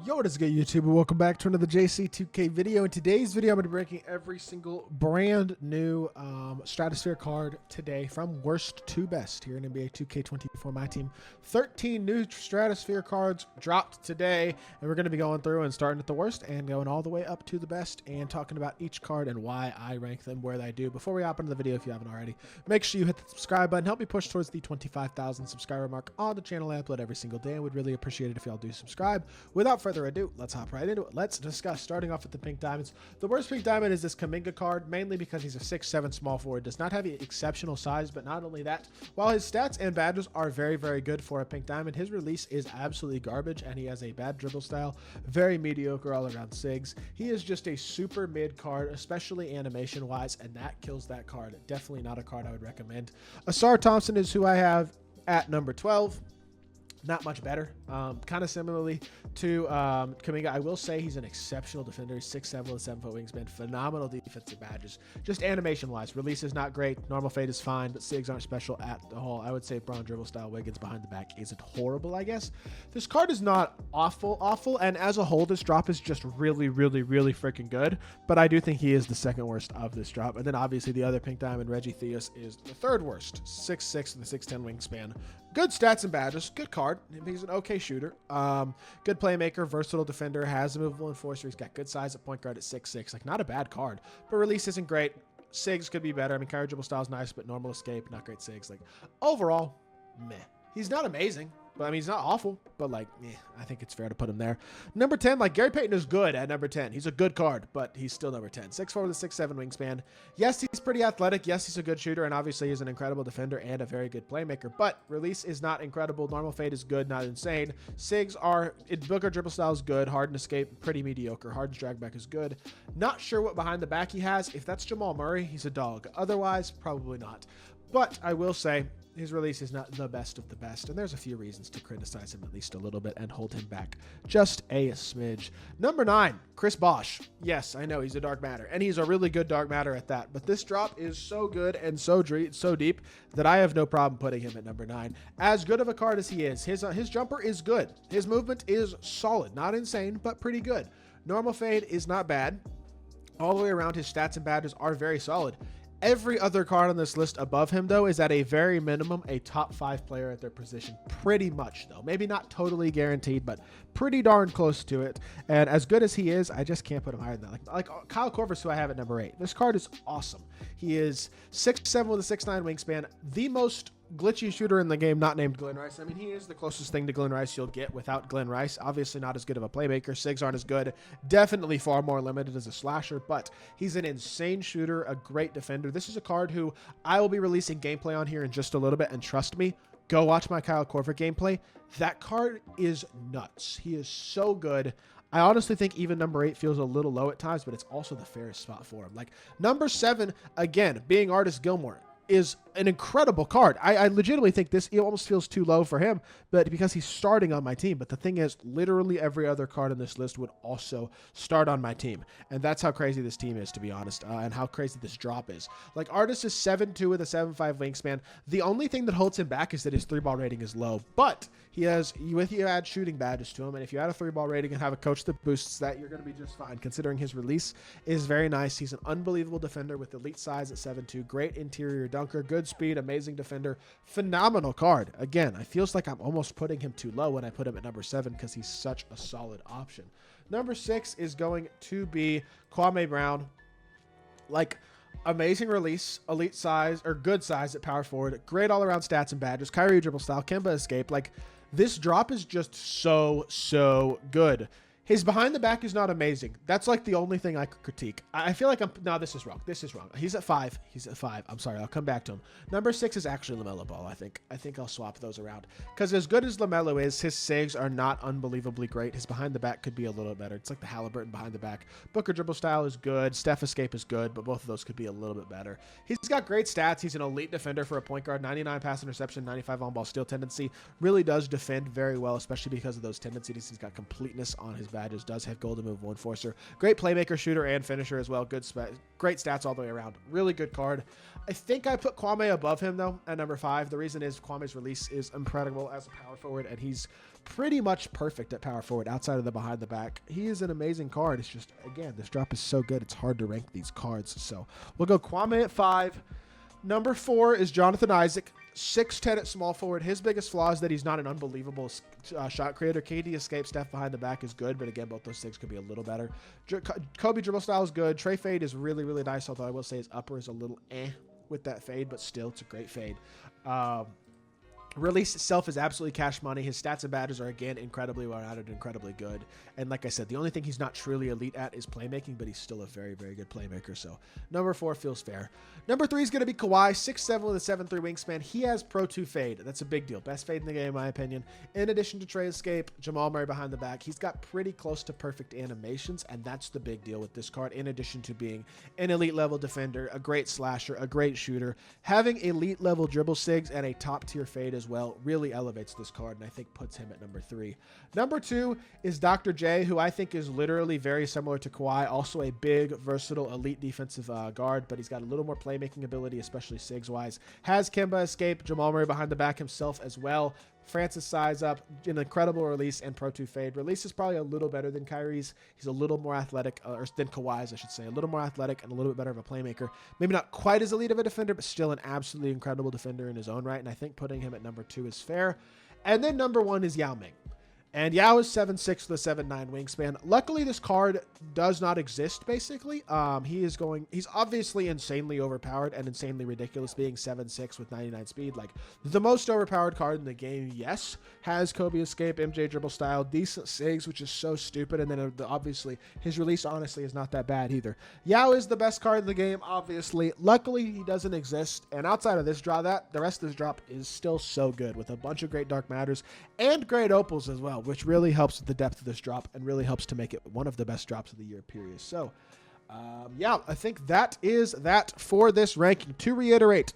Yo, what is good, YouTube? Welcome back to another JC2K video. In today's video, I'm going to be breaking every single brand new Stratosphere card today from worst to best here in NBA 2K24 MyTEAM. 13 new Stratosphere cards dropped today, and we're going to be going through and starting at the worst and going all the way up to the best and talking about each card and why I rank them where I do. Before we hop into the video, if you haven't already, make sure you hit the subscribe button. Help me push towards the 25,000 subscriber mark on the channel. I upload every single day. I would really appreciate it if y'all do subscribe. Without further ado, let's hop right into it. Let's discuss, starting off with the pink diamonds. The worst pink diamond is this Kuminga card, mainly because he's a 6'7" small forward. Does not have exceptional size, but not only that, while his stats and badges are very, very good for a pink diamond, his release is absolutely garbage, and he has a bad dribble style, very mediocre all around SIGs. He is just a super mid card, especially animation wise, and that kills that card. Definitely not a card I would recommend. Asar Thompson is who I have at number 12. Not much better. Kind of similarly to Kuminga. I will say he's an exceptional defender. He's 6'7" with a 7-foot wingspan. Phenomenal defensive badges. Just animation-wise, release is not great. Normal fade is fine, but SIGs aren't special at all. I would say Braun dribble style Wiggins behind the back isn't horrible, I guess. This card is not awful, and as a whole, this drop is just really, really, really freaking good. But I do think he is the second worst of this drop. And then obviously the other pink diamond, Reggie Theus, is the third worst. 6'6" with a 6'10" wingspan. Good stats and badges. Good card. He's an okay shooter. Good playmaker, versatile defender, has a movable enforcer. He's got good size at point guard at 6'6". Like, not a bad card, but release isn't great. SIGs could be better. I mean, carry dribble style is nice, but normal escape, not great SIGs. Like, overall, meh. He's not amazing, but I mean, he's not awful, but like, I think it's fair to put him there. Number 10, like, Gary Payton is good at number 10. He's a good card, but he's still number 10. 6'4" with a 6'7" wingspan. Yes, he's pretty athletic. Yes, he's a good shooter, and obviously he's an incredible defender and a very good playmaker, but release is not incredible. Normal fade is good, not insane. SIGs are, Booker dribble style is good. Harden escape, pretty mediocre. Harden's drag back is good. Not sure what behind the back he has. If that's Jamal Murray, he's a dog. Otherwise, probably not. But I will say, his release is not the best of the best, and there's a few reasons to criticize him at least a little bit and hold him back just a smidge. Number 9, Chris Bosh. Yes, I know he's a dark matter, and he's a really good dark matter at that, but this drop is so good and so deep that I have no problem putting him at number 9. As good of a card as he is, his jumper is good. His movement is solid. Not insane, but pretty good. Normal fade is not bad. All the way around, his stats and badges are very solid. Every other card on this list above him, though, is at a very minimum a top 5 player at their position. Pretty much, though. Maybe not totally guaranteed, but pretty darn close to it. And as good as he is, I just can't put him higher than that. Like Kyle Korver's, who I have at number 8. This card is awesome. He is 6'7" with a 6'9" wingspan. The most glitchy shooter in the game, not named Glenn Rice. I mean, he is the closest thing to Glenn Rice you'll get without Glenn Rice. Obviously not as good of a playmaker. SIGs aren't as good. Definitely far more limited as a slasher, but he's an insane shooter, a great defender. This is a card who I will be releasing gameplay on here in just a little bit, and trust me, go watch my Kyle Korver gameplay. That card is nuts. He is so good. I honestly think even number 8 feels a little low at times, but it's also the fairest spot for him. Like, number 7, again, being Artis Gilmore, is an incredible card. I legitimately think this, it almost feels too low for him, but because he's starting on my team. But the thing is, literally every other card on this list would also start on my team. And that's how crazy this team is, to be honest, and how crazy this drop is. Like, Artis is 7'2" with a 7'5" wingspan. The only thing that holds him back is that his 3-ball rating is low, but he has, if you add shooting badges to him, and if you add a 3-ball rating and have a coach that boosts that, you're going to be just fine, considering his release is very nice. He's an unbelievable defender with elite size at 7'2", great interior dunker, good speed, amazing defender, phenomenal card. Again, I feels like I'm almost putting him too low when I put him at number 7 because he's such a solid option. Number 6 is going to be Kwame Brown. Like, amazing release, elite size, or good size at power forward, great all-around stats and badges, Kyrie dribble style, Kemba escape. Like, this drop is just so good. His behind the back is not amazing. That's like the only thing I could critique. I feel like no, this is wrong. This is wrong. He's at 5. He's at 5. I'm sorry. I'll come back to him. Number 6 is actually LaMelo Ball, I think. I think I'll swap those around. Because as good as LaMelo is, his SIGs are not unbelievably great. His behind the back could be a little better. It's like the Halliburton behind the back. Booker dribble style is good. Steph escape is good, but both of those could be a little bit better. He's got great stats. He's an elite defender for a point guard. 99 pass interception, 95 on ball steal tendency. Really does defend very well, especially because of those tendencies. He's got completeness on his badges. Does have gold movable enforcer. Great playmaker, shooter, and finisher as well. Great stats all the way around. Really good card. I think I put Kwame above him, though, at number 5. The reason is Kwame's release is incredible as a power forward, and he's pretty much perfect at power forward outside of the behind the back. He is an amazing card. It's just, again, this drop is so good. It's hard to rank these cards. So we'll go Kwame at 5. Number 4 is Jonathan Isaac, 6'10" at small forward. His biggest flaw is that he's not an unbelievable shot creator. KD escape, Steph behind the back is good, but again, both those things could be a little better. Kobe dribble style is good. Trey fade is really, really nice, although I will say his upper is a little with that fade, but still, it's a great fade. Release itself is absolutely cash money. His stats and batters are, again, incredibly well-rounded, incredibly good. And like I said, the only thing he's not truly elite at is playmaking, but he's still a very, very good playmaker. So number 4 feels fair. Number 3 is going to be Kawhi, 6'7" with a 7'3" wingspan. He has Pro 2 fade. That's a big deal. Best fade in the game, in my opinion. In addition to Trey escape, Jamal Murray behind the back, he's got pretty close to perfect animations, and that's the big deal with this card, in addition to being an elite-level defender, a great slasher, a great shooter. Having elite-level dribble sigs and a top-tier fade as well really elevates this card, and I think puts him at number 3. Number 2 is Dr. J, who I think is literally very similar to Kawhi, also a big, versatile, elite defensive guard, but he's got a little more playmaking ability, especially sigs-wise. Has Kemba escape, Jamal Murray behind the back himself as well. Francis size up, an incredible release, and Pro 2 fade. Release is probably a little better than Kyrie's. He's a little more athletic, or than Kawhi's, I should say. A little more athletic and a little bit better of a playmaker. Maybe not quite as elite of a defender, but still an absolutely incredible defender in his own right, and I think putting him at number 2 is fair. And then number 1 is Yao Ming. And Yao is 7'6" with a 7'9" wingspan. Luckily, this card does not exist, basically. He's obviously insanely overpowered and insanely ridiculous, being 7'6" with 99 speed. Like, the most overpowered card in the game, yes. Has Kobe escape, MJ dribble style, decent sigs, which is so stupid. And then, obviously, his release, honestly, is not that bad either. Yao is the best card in the game, obviously. Luckily, he doesn't exist. And outside of this draw, the rest of this drop is still so good, with a bunch of great Dark Matters and great Opals as well, which really helps with the depth of this drop and really helps to make it one of the best drops of the year, period. So, yeah, I think that is that for this ranking. To reiterate,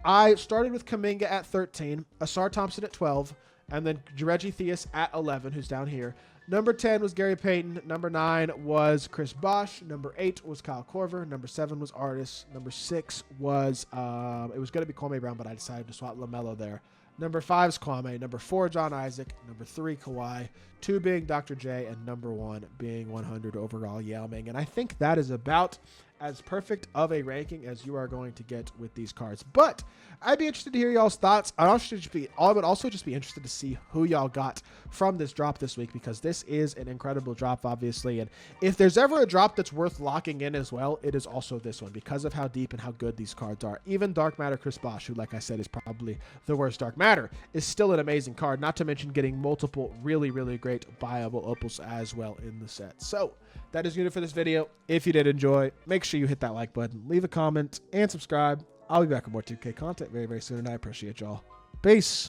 I started with Kuminga at 13, Asar Thompson at 12, and then Reggie Theus at 11, who's down here. Number 10 was Gary Payton. Number 9 was Chris Bosh. Number 8 was Kyle Korver. Number 7 was Artis. Number 6 was, it was going to be Kwame Brown, but I decided to swap LaMelo there. Number 5 is Kwame. Number 4, John Isaac. Number 3, Kawhi. 2 being Dr. J. And number 1 being 100 overall, Yao Ming. And I think that is about as perfect of a ranking as you are going to get with these cards. But I'd be interested to hear y'all's thoughts. I would also just be interested to see who y'all got from this drop this week, because this is an incredible drop, obviously. And if there's ever a drop that's worth locking in as well, it is also this one, because of how deep and how good these cards are. Even Dark Matter Chris Bosh, who, like I said, is probably the worst Dark Matter, is still an amazing card, not to mention getting multiple really, really great viable opals as well in the set. So that is it for this video. If you did enjoy, make sure you hit that like button, leave a comment, and subscribe. I'll be back with more 2K content very, very soon, and I appreciate y'all. Peace.